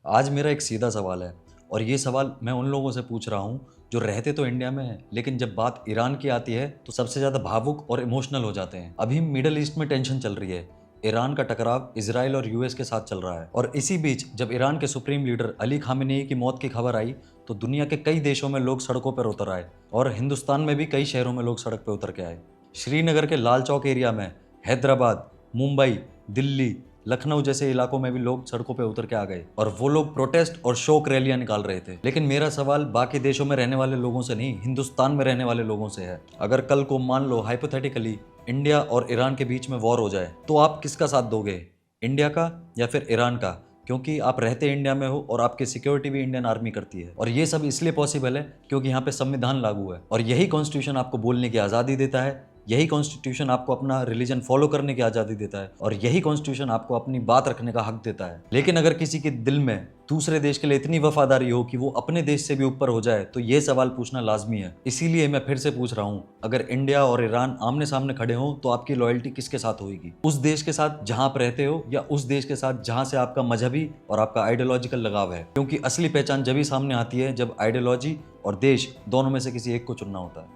आज मेरा एक सीधा सवाल है और ये सवाल मैं उन लोगों से पूछ रहा हूँ जो रहते तो इंडिया में हैं लेकिन जब बात ईरान की आती है तो सबसे ज़्यादा भावुक और इमोशनल हो जाते हैं। अभी मिडल ईस्ट में टेंशन चल रही है। ईरान का टकराव इजराइल और यूएस के साथ चल रहा है और इसी बीच जब ईरान के सुप्रीम लीडर अली खामेनेई की मौत की खबर आई तो दुनिया के कई देशों में लोग सड़कों पर उतर आए और हिंदुस्तान में भी कई शहरों में लोग सड़क पर उतर के आए। श्रीनगर के लाल चौक एरिया में, हैदराबाद, मुंबई, दिल्ली, लखनऊ जैसे इलाकों में भी लोग सड़कों पे उतर के आ गए और वो लोग प्रोटेस्ट और शोक रैलियां निकाल रहे थे। लेकिन मेरा सवाल बाकी देशों में रहने वाले लोगों से नहीं, हिंदुस्तान में रहने वाले लोगों से है। अगर कल को मान लो हाइपोथेटिकली इंडिया और ईरान के बीच में वॉर हो जाए तो आप किसका साथ दोगे, इंडिया का या फिर ईरान का? क्योंकि आप रहते इंडिया में हो और आपकी सिक्योरिटी भी इंडियन आर्मी करती है और ये सब इसलिए पॉसिबल है क्योंकि यहाँ पे संविधान लागू है और यही कॉन्स्टिट्यूशन आपको बोलने की आज़ादी देता है, यही कॉन्स्टिट्यूशन आपको अपना रिलीजन फॉलो करने की आज़ादी देता है और यही कॉन्स्टिट्यूशन आपको अपनी बात रखने का हक देता है। लेकिन अगर किसी के दिल में दूसरे देश के लिए इतनी वफादारी हो कि वो अपने देश से भी ऊपर हो जाए तो ये सवाल पूछना लाजमी है। इसीलिए मैं फिर से पूछ रहा हूँ, अगर इंडिया और ईरान आमने सामने खड़े हों तो आपकी लॉयल्टी किसके साथ होगी? उस देश के साथ जहां आप रहते हो या उस देश के साथ जहां से आपका मजहबी और आपका आइडियोलॉजिकल लगाव है? क्योंकि असली पहचान जब ही सामने आती है जब आइडियोलॉजी और देश दोनों में से किसी एक को चुनना होता है।